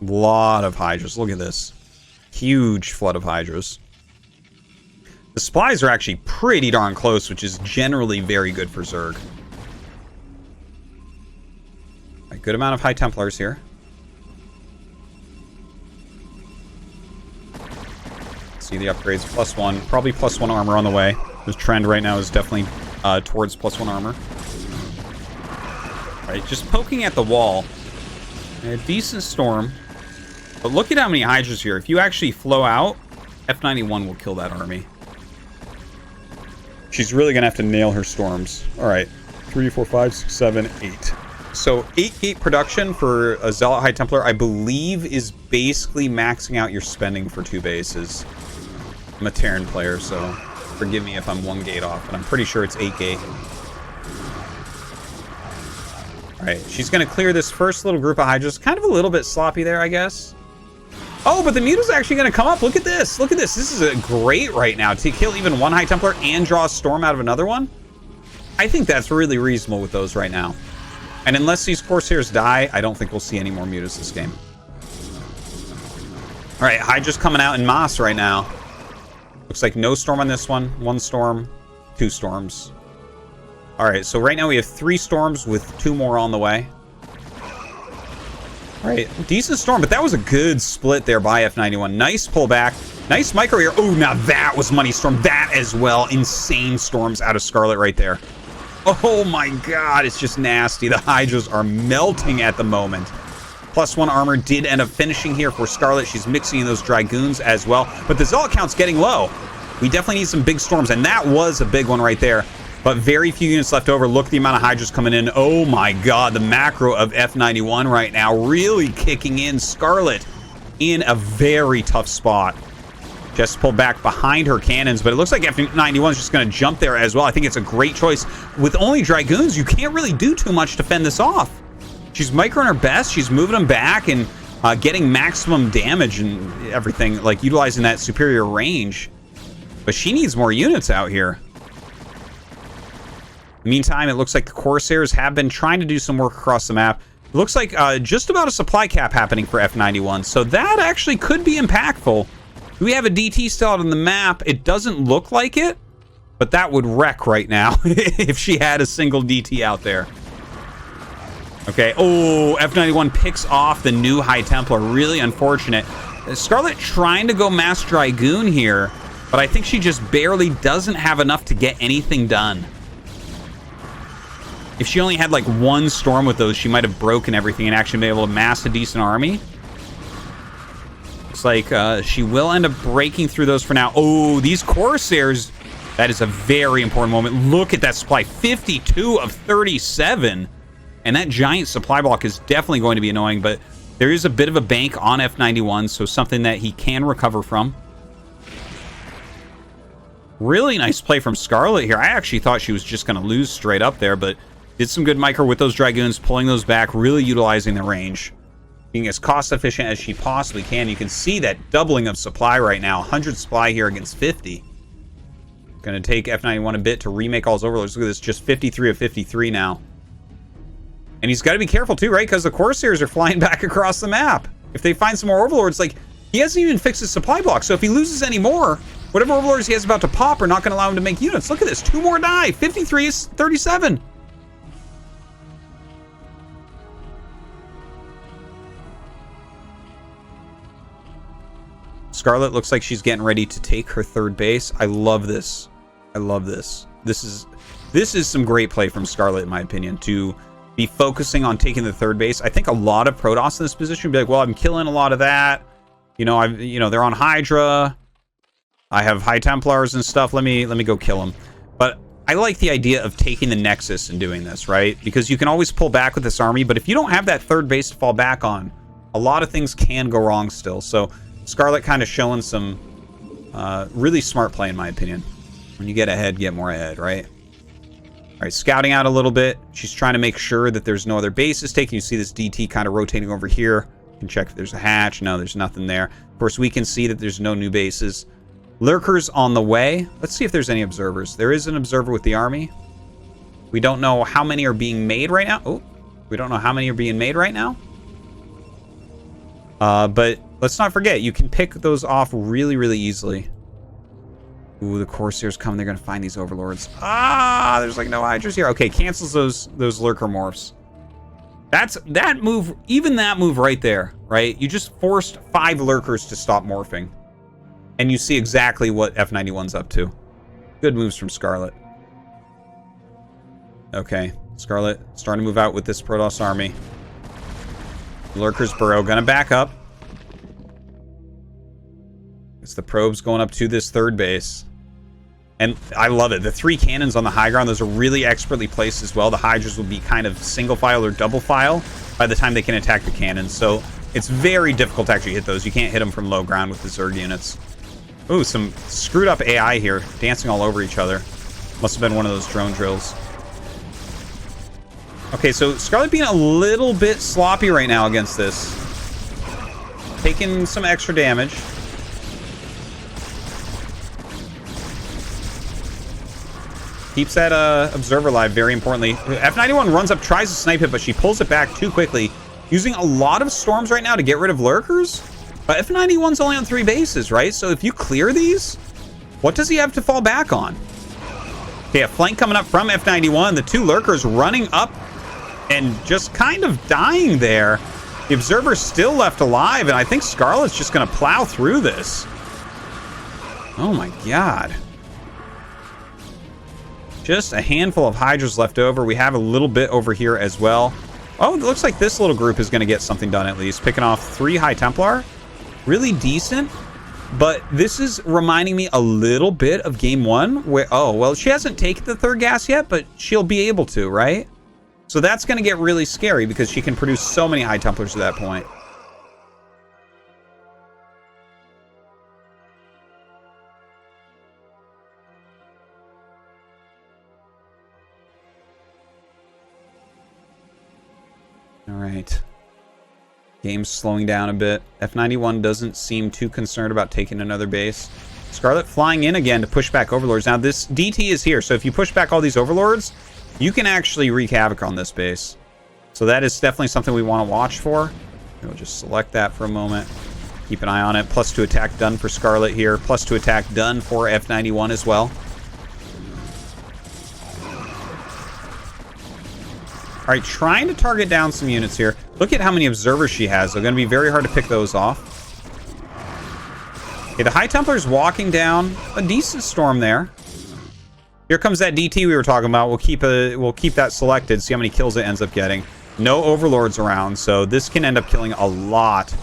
Lot of Hydras. Look at this. Huge flood of Hydras. The supplies are actually pretty darn close, which is generally very good for Zerg. A good amount of High Templars here. See the upgrades. +1. Probably +1 armor on the way. The trend right now is definitely towards +1 armor. All right, just poking at the wall. A decent storm. But look at how many Hydras here. If you actually flow out, F91 will kill that army. She's really going to have to nail her storms. All right. 3, 4, 5, 6, 7, 8. So 8 gate production for a Zealot High Templar, I believe, is basically maxing out your spending for 2 bases. I'm a Terran player, so forgive me if I'm 1 gate off, but I'm pretty sure it's 8 gate. All right, she's going to clear this first little group of Hydras. Kind of a little bit sloppy there, I guess. Oh, but the Muta's actually going to come up. Look at this. Look at this. This is great right now to kill even 1 High Templar and draw a storm out of another one. I think that's really reasonable with those right now. And unless these Corsairs die, I don't think we'll see any more Mutas this game. All right, Hydra's coming out in mass right now. Looks like no storm on this one. 1 storm, 2 storms. All right, so right now we have 3 storms with 2 more on the way. All right, decent storm, but that was a good split there by F91. Nice pullback. Nice micro here. Oh, now that was money storm. That as well. Insane storms out of Scarlett right there. Oh my god, it's just nasty. The Hydras are melting at the moment. +1 armor did end up finishing here for Scarlett. She's mixing in those Dragoons as well. But the Zealot count's getting low. We definitely need some big storms, and that was a big one right there. But very few units left over. Look at the amount of Hydras coming in. Oh my god, the macro of F91 right now really kicking in. Scarlett in a very tough spot. Just pulled back behind her cannons, but it looks like F91 is just going to jump there as well. I think it's a great choice. With only Dragoons, you can't really do too much to fend this off. She's microing her best. She's moving them back and getting maximum damage and everything, like utilizing that superior range. But she needs more units out here. Meantime, it looks like the Corsairs have been trying to do some work across the map. It looks like just about a supply cap happening for F91, so that actually could be impactful. Do we have a DT still out on the map? It doesn't look like it, but that would wreck right now if she had a single DT out there. Okay, oh, F91 picks off the new High Templar. Really unfortunate. Scarlett trying to go Mass Dragoon here, but I think she just barely doesn't have enough to get anything done. If she only had like 1 storm with those, she might have broken everything and actually been able to mass a decent army. Looks like she will end up breaking through those for now. Oh, these Corsairs, that is a very important moment. Look at that supply, 52 of 37. And that giant supply block is definitely going to be annoying, but there is a bit of a bank on F91, so something that he can recover from. Really nice play from Scarlett here. I actually thought she was just going to lose straight up there, but did some good micro with those Dragoons, pulling those back, really utilizing the range. Being as cost efficient as she possibly can. You can see that doubling of supply right now. 100 supply here against 50. Going to take F91 a bit to remake all his overlords. Look at this, just 53 of 53 now. And he's got to be careful too, right? Because the Corsairs are flying back across the map. If they find some more overlords, like, he hasn't even fixed his supply block. So if he loses any more, Whatever overlords he has about to pop are not going to allow him to make units. Look at this. 2 more die. 53 is 37. Scarlett looks like she's getting ready to take her 3rd base. I love this. I love this. This is some great play from Scarlett, in my opinion, to be focusing on taking the 3rd base. I think a lot of Protoss in this position would be like, well, I'm killing a lot of that. You know, they're on Hydra. I have High Templars and stuff. Let me go kill them. But I like the idea of taking the Nexus and doing this, right? Because you can always pull back with this army, but if you don't have that 3rd base to fall back on, a lot of things can go wrong still. So Scarlett kind of showing some really smart play, in my opinion. When you get ahead, get more ahead, right? All right, scouting out a little bit. She's trying to make sure that there's no other bases taken. You see this DT kind of rotating over here. You can check if there's a hatch. No, there's nothing there. Of course, we can see that there's no new bases. Lurkers on the way. Let's see if there's any observers. There is an observer with the army. We don't know how many are being made right now. Oh, we don't know how many are being made right now. But let's not forget, you can pick those off really, really easily. Ooh, the Corsairs come. They're going to find these overlords. Ah, there's like no Hydras here. Okay, cancels those lurker morphs. That move, even that move right there, right? You just forced 5 lurkers to stop morphing. And you see exactly what F91's up to. Good moves from Scarlett. Okay, Scarlett starting to move out with this Protoss army. Lurkers burrow, gonna back up. It's the probes going up to this 3rd base. And I love it. The 3 cannons on the high ground, those are really expertly placed as well. The Hydras will be kind of single file or double file by the time they can attack the cannons. So it's very difficult to actually hit those. You can't hit them from low ground with the Zerg units. Ooh, some screwed up AI here, dancing all over each other. Must have been one of those drone drills. Okay, so Scarlett being a little bit sloppy right now against this. Taking some extra damage. Keeps that observer alive, very importantly. F91 runs up, tries to snipe it, but she pulls it back too quickly. Using a lot of storms right now to get rid of lurkers. But F91's only on 3 bases, right? So if you clear these, what does he have to fall back on? Okay, a flank coming up from F91. The 2 lurkers running up and just kind of dying there. The observer's still left alive, and I think Scarlett's just going to plow through this. Oh my god. Just a handful of Hydras left over. We have a little bit over here as well. Oh, it looks like this little group is going to get something done at least. Picking off 3 High Templar. Really decent. But this is reminding me a little bit of game 1. Where, oh, well, she hasn't taken the 3rd gas yet, but she'll be able to, right? So that's going to get really scary because she can produce so many High Templars at that point. All right. Game's slowing down a bit. F91 doesn't seem too concerned about taking another base. Scarlett flying in again to push back overlords. Now this DT is here, so if you push back all these overlords, you can actually wreak havoc on this base. So that is definitely something we want to watch for. We'll just select that for a moment. Keep an eye on it. +2 attack done for Scarlett here. +2 attack done for F91 as well. All right, trying to target down some units here. Look at how many observers she has. They're going to be very hard to pick those off. Okay, the High Templar's walking down. A decent storm there. Here comes that DT we were talking about. We'll keep that selected. See how many kills it ends up getting. No overlords around, so this can end up killing a lot.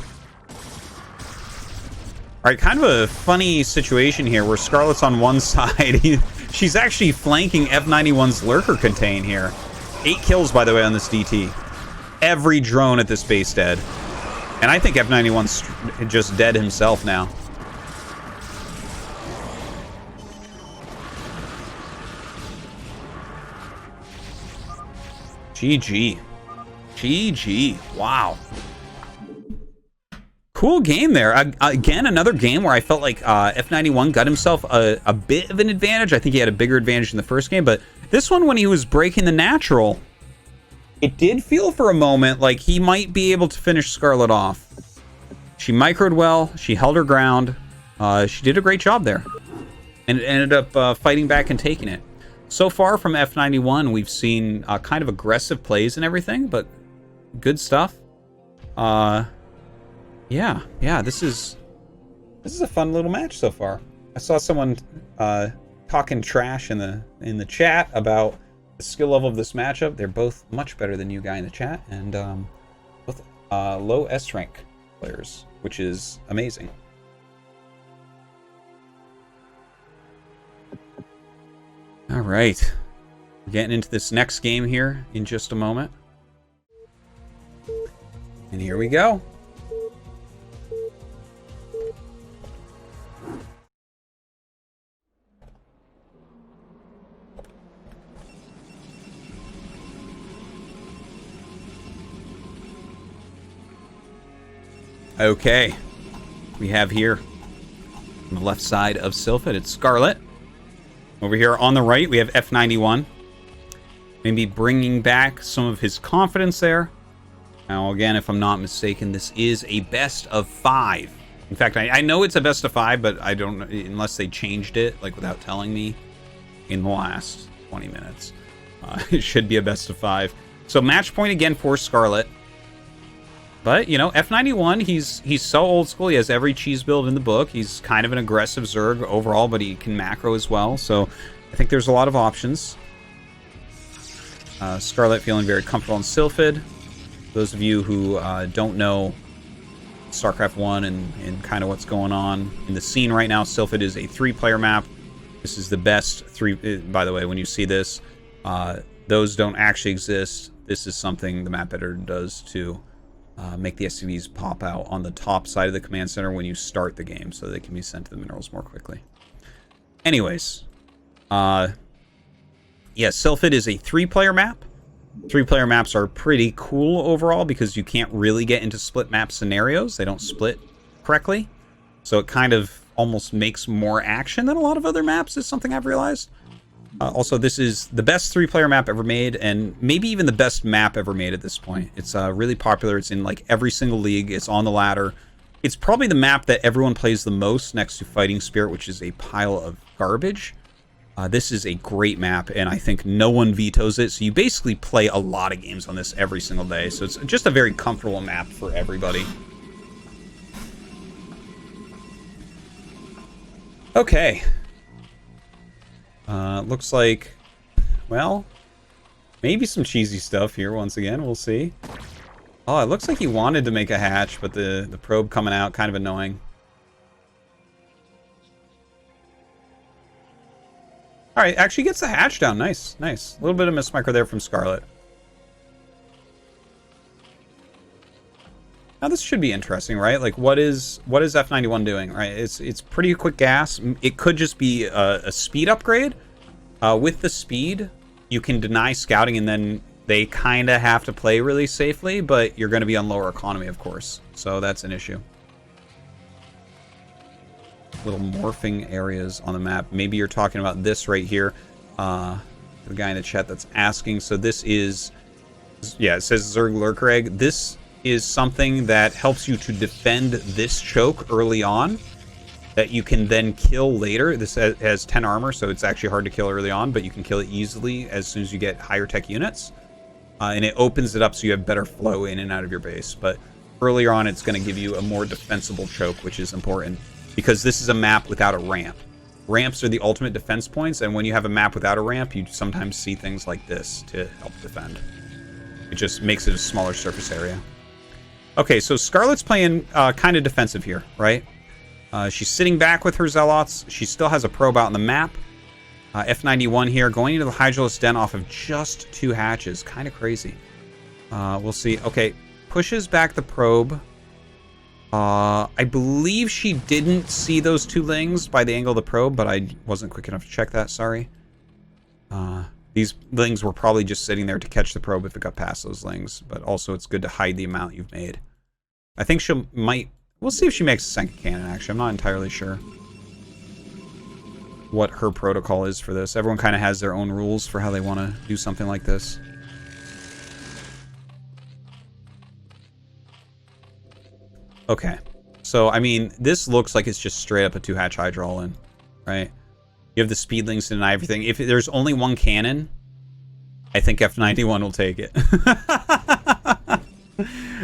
All right, kind of a funny situation here where Scarlett's on one side. She's actually flanking F91's lurker contain here. 8 kills, by the way, on this DT. Every drone at this base dead. And I think F91's just dead himself now. GG. GG. Wow. Cool game there. Again, another game where I felt like F91 got himself a bit of an advantage. I think he had a bigger advantage in the first game, but this one, when he was breaking the natural, it did feel for a moment like he might be able to finish Scarlett off. She microed well. She held her ground. She did a great job there. and it ended up fighting back and taking it. So far from F91, we've seen kind of aggressive plays and everything, but good stuff. Yeah, this is a fun little match so far. I saw someone talking trash in the chat about the skill level of this matchup. They're both much better than you guy in the chat, and both low S rank players, which is amazing. All right, we're getting into this next game here in just a moment. And here we go. Okay, we have here on the left side of Sylphid, it's Scarlett. Over here on the right, we have F91. Maybe bringing back some of his confidence there. Now, again, if I'm not mistaken, this is a best of 5. In fact, I know it's a best of 5, but I don't, unless they changed it, like without telling me in the last 20 minutes. It should be a best of 5. So match point again for Scarlett. But, you know, F91, he's so old school. He has every cheese build in the book. He's kind of an aggressive Zerg overall, but he can macro as well. So I think there's a lot of options. Scarlett feeling very comfortable in Sylphid. Those of you who don't know StarCraft 1 and kind of what's going on in the scene right now, Sylphid is a 3-player map. This is the best 3... By the way, when you see this, those don't actually exist. This is something the map editor does to make the SCVs pop out on the top side of the command center when you start the game, so they can be sent to the minerals more quickly. Anyways, yeah, Sylphid is a 3-player map. 3-player maps are pretty cool overall because you can't really get into split map scenarios. They don't split correctly. So it kind of almost makes more action than a lot of other maps, is something I've realized. Also, this is the best 3-player map ever made, and maybe even the best map ever made at this point. It's really popular. It's in like every single league. It's on the ladder. It's probably the map that everyone plays the most next to Fighting Spirit, which is a pile of garbage. This is a great map, and I think no one vetoes it. So you basically play a lot of games on this every single day. So it's just a very comfortable map for everybody. Okay. Looks like, well, maybe some cheesy stuff here once again. We'll see. Oh, it looks like he wanted to make a hatch, but the probe coming out, kind of annoying. All right, actually gets the hatch down. Nice, nice. A little bit of mismicro there from Scarlett. Now this should be interesting, right? Like, what is F91 doing, right? It's pretty quick gas. It could just be a speed upgrade. With the speed, you can deny scouting, and then they kind of have to play really safely, but you're going to be on lower economy, of course. So that's an issue. Little morphing areas on the map. Maybe you're talking about this right here. The guy in the chat that's asking. So this is, yeah, it says Zerg Lurker Egg. This is something that helps you to defend this choke early on that you can then kill later. This has 10 armor, so it's actually hard to kill early on, but you can kill it easily as soon as you get higher tech units. And it opens it up so you have better flow in and out of your base. But earlier on, it's going to give you a more defensible choke, which is important because this is a map without a ramp. Ramps are the ultimate defense points, and when you have a map without a ramp, you sometimes see things like this to help defend. It just makes it a smaller surface area. Okay, so Scarlett's playing kind of defensive here, right? She's sitting back with her Zealots. She still has a probe out on the map. F91 here, going into the Hydralisk Den off of just 2 hatches. Kind of crazy. We'll see. Okay, pushes back the probe. I believe she didn't see those 2 lings by the angle of the probe, but I wasn't quick enough to check that, sorry. These lings were probably just sitting there to catch the probe if it got past those lings, but also it's good to hide the amount you've made. I think we'll see if she makes a second cannon, actually. I'm not entirely sure what her protocol is for this. Everyone kind of has their own rules for how they want to do something like this. Okay. So, I mean, this looks like it's just straight up a 2-hatch Hydra all in, right? You have the speedlings to deny everything. If there's only one cannon, I think F91 will take it.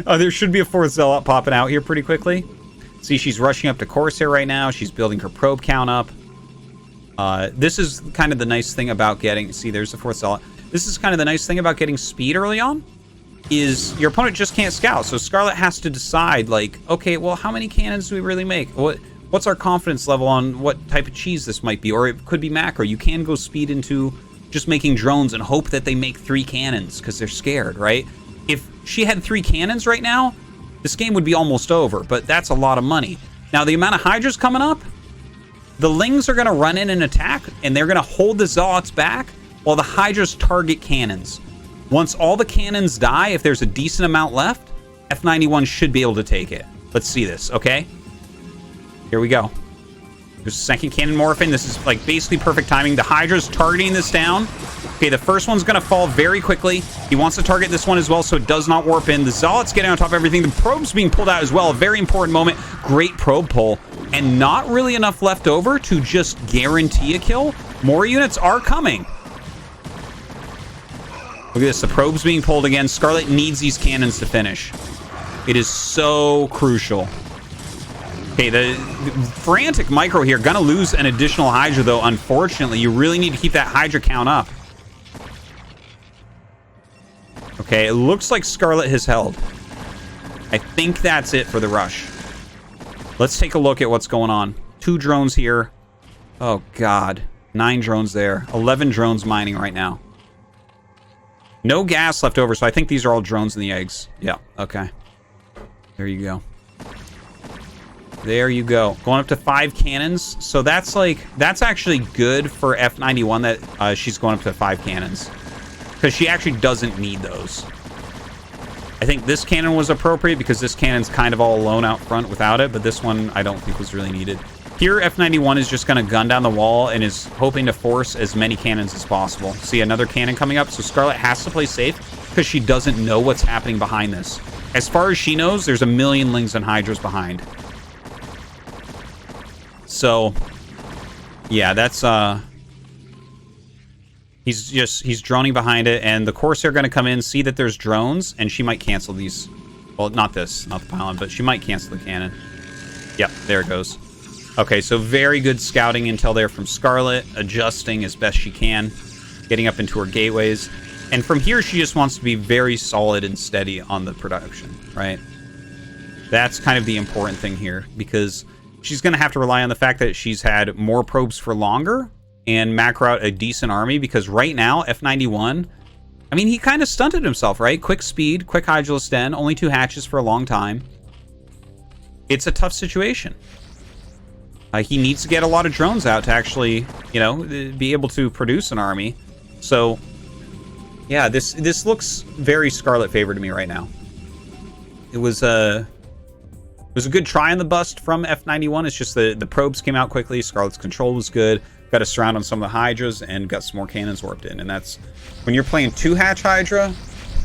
Oh, there should be a fourth Zealot popping out here pretty quickly. See, she's rushing up to Corsair right now. She's building her probe count up. This is kind of the nice thing about getting... See, there's the fourth Zealot. This is kind of the nice thing about getting speed early on, is your opponent just can't scout. So Scarlett has to decide, like, okay, well, how many cannons do we really make? What's our confidence level on what type of cheese this might be? Or it could be macro. You can go speed into just making drones and hope that they make 3 cannons because they're scared, right? If she had 3 cannons right now, this game would be almost over, but that's a lot of money. Now, the amount of Hydras coming up, the Lings are going to run in and attack, and they're going to hold the Zealots back while the Hydras target cannons. Once all the cannons die, if there's a decent amount left, F91 should be able to take it. Let's see this, okay? Here we go. There's a second cannon morphing. This is like basically perfect timing. The Hydra's targeting this down. Okay, the first one's going to fall very quickly. He wants to target this one as well, so it does not warp in. The Zealot's getting on top of everything. The probe's being pulled out as well. A very important moment. Great probe pull. And not really enough left over to just guarantee a kill. More units are coming. Look at this. The probe's being pulled again. Scarlett needs these cannons to finish. It is so crucial. Okay, the frantic micro here. Gonna lose an additional Hydra, though, unfortunately. You really need to keep that Hydra count up. Okay, it looks like Scarlett has held. I think that's it for the rush. Let's take a look at what's going on. 2 drones here. Oh, God. 9 drones there. 11 drones mining right now. No gas left over, so I think these are all drones in the eggs. Yeah, okay. There you go. There you go. Going up to 5 cannons. So that's actually good for F91 that she's going up to 5 cannons. Because she actually doesn't need those. I think this cannon was appropriate because this cannon's kind of all alone out front without it. But this one I don't think was really needed. Here, F91 is just going to gun down the wall and is hoping to force as many cannons as possible. See, another cannon coming up. So Scarlett has to play safe because she doesn't know what's happening behind this. As far as she knows, there's a million Lings and Hydras behind. So, yeah, that's, he's droning behind it, and the Corsair are going to come in, see that there's drones, and she might cancel these. Well, not this, not the pylon, but she might cancel the cannon. Yep, there it goes. Okay, so very good scouting intel there from Scarlett, adjusting as best she can, getting up into her gateways. And from here, she just wants to be very solid and steady on the production, right? That's kind of the important thing here, because she's going to have to rely on the fact that she's had more probes for longer and macro out a decent army, because right now, F91, I mean, he kind of stunted himself, right? Quick speed, quick Hydralist Den, only 2 hatches for a long time. It's a tough situation. He needs to get a lot of drones out to actually, you know, be able to produce an army. So, yeah, this looks very Scarlett favor to me right now. It was a good try on the bust from F91. It's just the probes came out quickly. Scarlett's control was good. Got a surround on some of the Hydras and got some more cannons warped in. And that's when you're playing 2-hatch Hydra,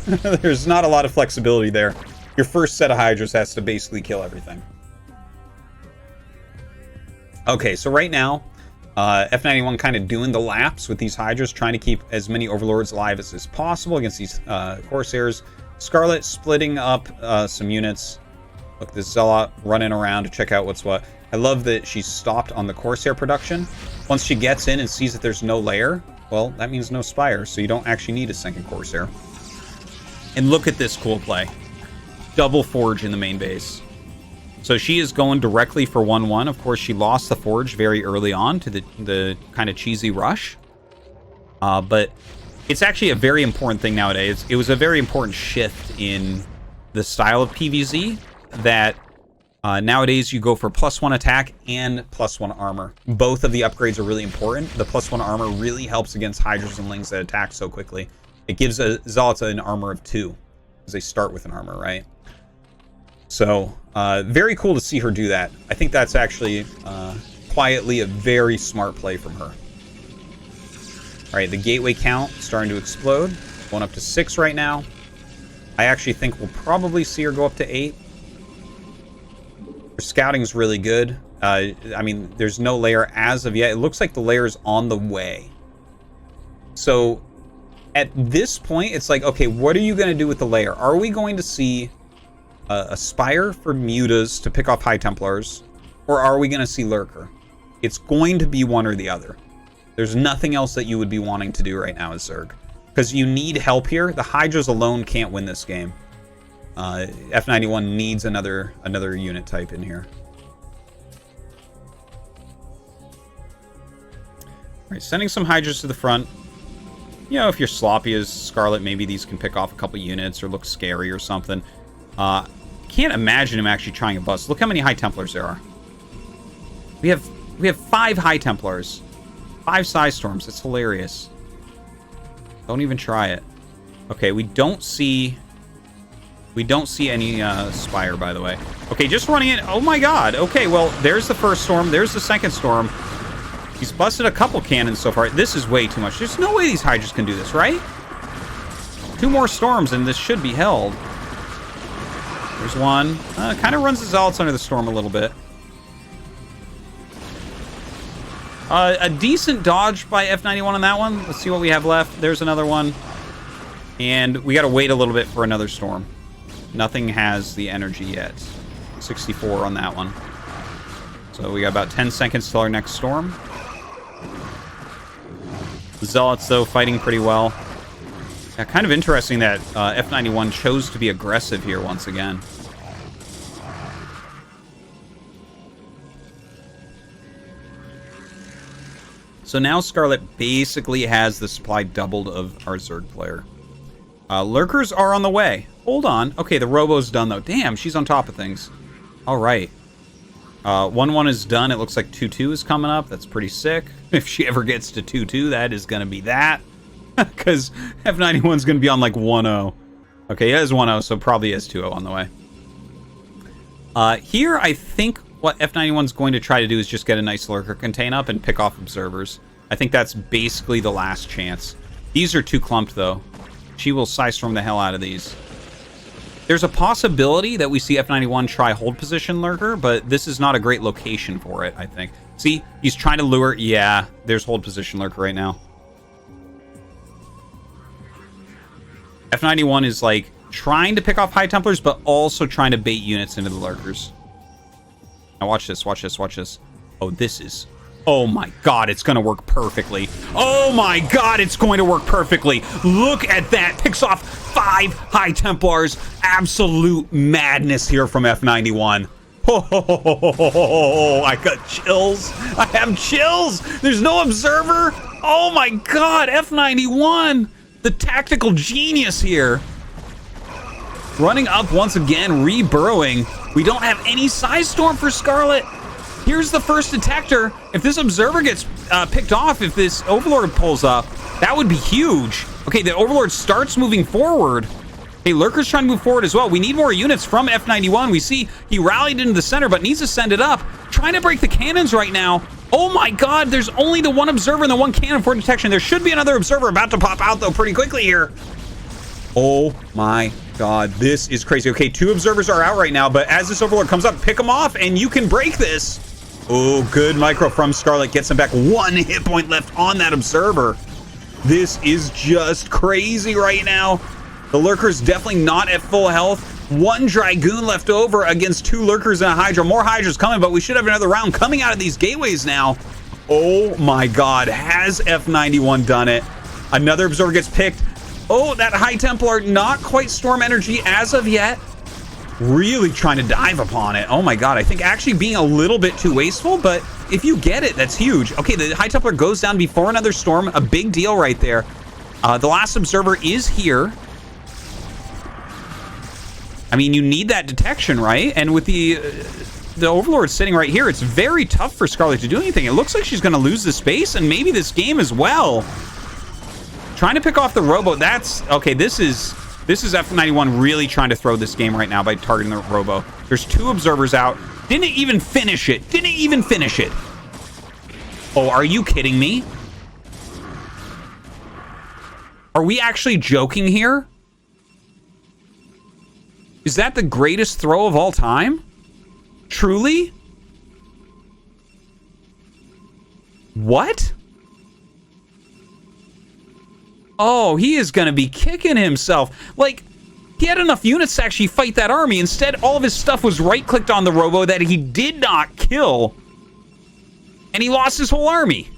there's not a lot of flexibility there. Your first set of Hydras has to basically kill everything. Okay, so right now, F91 kind of doing the laps with these Hydras, trying to keep as many Overlords alive as possible against these Corsairs. Scarlett splitting up some units. Look, this Zealot running around to check out what's what. I love that she's stopped on the Corsair production. Once she gets in and sees that there's no layer, well, that means no Spire, so you don't actually need a second Corsair. And look at this cool play. Double Forge in the main base. So she is going directly for 1-1. Of course, she lost the Forge very early on to the kind of cheesy rush. But it's actually a very important thing nowadays. It was a very important shift in the style of PvZ that nowadays you go for +1 attack and +1 armor. Both of the upgrades are really important. The +1 armor really helps against Hydras and Lings that attack so quickly. It gives Zealots an armor of 2, because they start with an armor, right? So, very cool to see her do that. I think that's actually quietly a very smart play from her. All right, the gateway count starting to explode. Going up to 6 right now. I actually think we'll probably see her go up to 8. Scouting's really good. I mean, there's no layer as of yet. It looks like the layer's on the way. So at this point, it's like, okay, what are you going to do with the layer? Are we going to see a Spire for Mutas to pick off High Templars? Or are we going to see Lurker? It's going to be one or the other. There's nothing else that you would be wanting to do right now as Zerg. Because you need help here. The Hydras alone can't win this game. F91 needs another unit type in here. Alright, sending some Hydras to the front. You know, if you're sloppy as Scarlett, maybe these can pick off a couple units or look scary or something. Can't imagine him actually trying a bust. Look how many High Templars there are. We have 5 High Templars. 5 Psy Storms. It's hilarious. Don't even try it. Okay, we don't see any Spire, by the way. Okay, just running it. Oh my god. Okay, well, there's the first storm. There's the second storm. He's busted a couple cannons so far. This is way too much. There's no way these Hydras can do this, right? 2 more storms and this should be held. There's one. Kind of runs the Zealots under the storm a little bit. A decent dodge by F91 on that one. Let's see what we have left. There's another one. And we got to wait a little bit for another storm. Nothing has the energy yet. 64 on that one. So we got about 10 seconds till our next storm. The Zealots, though, fighting pretty well. Yeah, kind of interesting that F91 chose to be aggressive here once again. So now Scarlett basically has the supply doubled of our Zerg player. Lurkers are on the way. Hold on. Okay, the Robo's done, though. Damn, she's on top of things. All right. 1-1 is done. It looks like 2-2 is coming up. That's pretty sick. If she ever gets to 2-2, that is going to be that. Because F91's going to be on like 1-0. Okay, he has 1-0, so probably has 2-0 on the way. Here, I think what F91's going to try to do is just get a nice Lurker contain up and pick off observers. I think that's basically the last chance. These are too clumped, though. She will Psystorm the hell out of these. There's a possibility that we see F91 try hold position Lurker, but this is not a great location for it, I think. See, he's trying to lure. Yeah, there's hold position Lurker right now. F91 is like trying to pick off High Templars, but also trying to bait units into the Lurkers. Now watch this, watch this, watch this. Oh, this is... Oh my god, it's going to work perfectly. Oh my god, it's going to work perfectly. Look at that. Picks off 5 High Templars. Absolute madness here from F91. Oh, I got chills. I have chills. There's no observer. Oh my god, F91. The tactical genius here. Running up once again, reburrowing. We don't have any Psystorm for Scarlett. Here's the first detector. If this observer gets picked off, if this Overlord pulls up, that would be huge. Okay, the Overlord starts moving forward. Hey, Lurker's trying to move forward as well. We need more units from F91. We see he rallied into the center, but needs to send it up. Trying to break the cannons right now. Oh my god, there's only the one observer and the one cannon for detection. There should be another observer about to pop out, though, pretty quickly here. Oh my god, this is crazy. Okay, 2 observers are out right now, but as this Overlord comes up, pick them off, and you can break this. Oh, good micro from Scarlett. Gets him back. 1 hit point left on that observer. This is just crazy right now. The Lurker's definitely not at full health. 1 Dragoon left over against 2 Lurkers and a Hydra. More Hydras coming, but we should have another round coming out of these gateways now. Oh my god, has F91 done it? Another observer gets picked. Oh, that High Templar, not quite Storm Energy as of yet. Really trying to dive upon it. Oh my god, I think actually being a little bit too wasteful, but if you get it, that's huge. Okay, the High Templar goes down before another storm. A big deal right there. The last observer is here. I mean, you need that detection, right? And with the Overlord sitting right here, it's very tough for Scarlett to do anything. It looks like she's going to lose the space and maybe this game as well. Trying to pick off the Robo. That's... Okay, this is F91 really trying to throw this game right now by targeting the Robo. There's 2 observers out. Didn't even finish it. Didn't even finish it. Oh, are you kidding me? Are we actually joking here? Is that the greatest throw of all time? Truly? What? Oh, he is going to be kicking himself. Like, he had enough units to actually fight that army. Instead, all of his stuff was right-clicked on the robo that he did not kill. And he lost his whole army.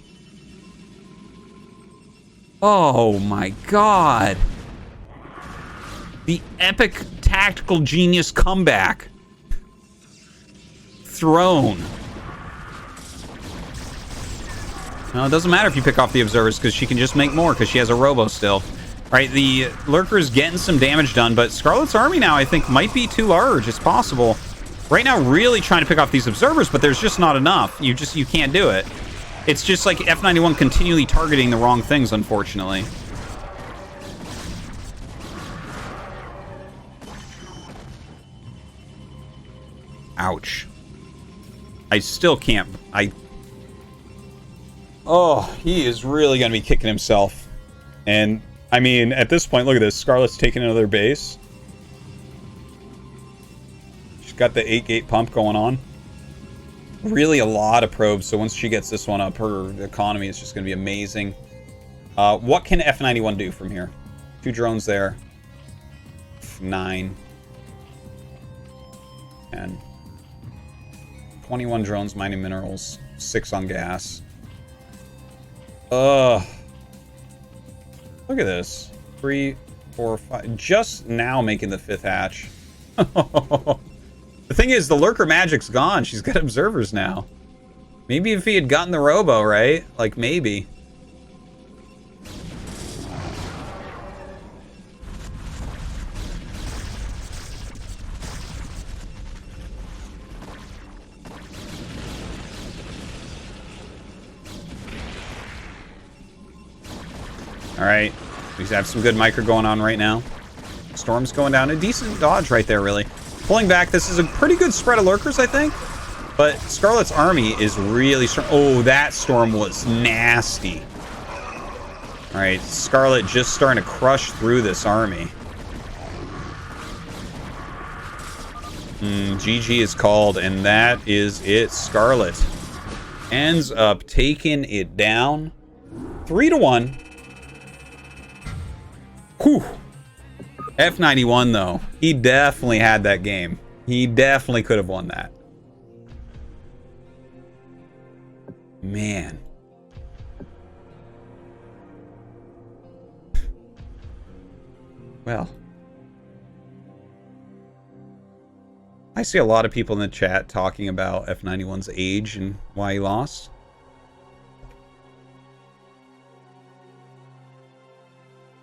Oh my god. The epic tactical genius comeback. Throne. No, it doesn't matter if you pick off the observers, because she can just make more, because she has a robo still. Alright, the Lurker's getting some damage done, but Scarlett's army now, I think, might be too large. It's possible. Right now, really trying to pick off these observers, but there's just not enough. You can't do it. It's just like F91 continually targeting the wrong things, unfortunately. Ouch. I still can't... Oh, he is really going to be kicking himself. And, I mean, at this point, look at this. Scarlett's taking another base. She's got the 8-gate pump going on. Really a lot of probes, so once she gets this one up, her economy is just going to be amazing. What can F91 do from here? 2 drones there. 9. And 21 drones mining minerals. 6 on gas. Look at this. 3, 4, 5. Just now making the 5th hatch. The thing is, the Lurker magic's gone. She's got observers now. Maybe if he had gotten the robo, right? Like, maybe. Alright. We have some good micro going on right now. Storm's going down. A decent dodge right there, really. Pulling back, this is a pretty good spread of Lurkers, I think. But Scarlett's army is really strong. Oh, that storm was nasty. Alright, Scarlett just starting to crush through this army. GG is called, and that is it. Scarlett ends up taking it down 3-1. Whew. F91, though, he definitely had that game. He definitely could have won that. Man. Well. I see a lot of people in the chat talking about F91's age and why he lost.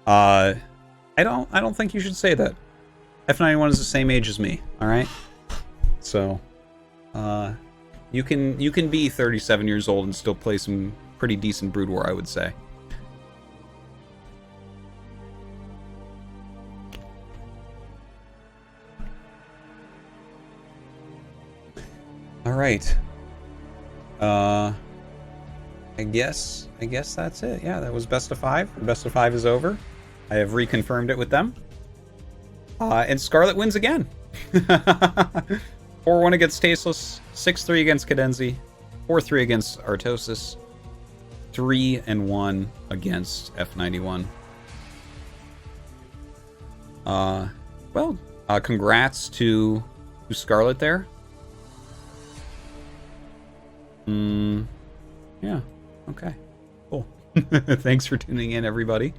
I don't think you should say that. F91 is the same age as me, all right? So, you can be 37 years old and still play some pretty decent Brood War, I would say. All right. I guess that's it. Yeah, that was best of 5. Best of 5 is over. I have reconfirmed it with them. And Scarlett wins again. 4-1 against Tasteless, 6-3 against Cadenzi, 4-3 against Artosis, 3-1 against F91. Well, congrats to Scarlett there. Yeah, okay, cool. Thanks for tuning in, everybody.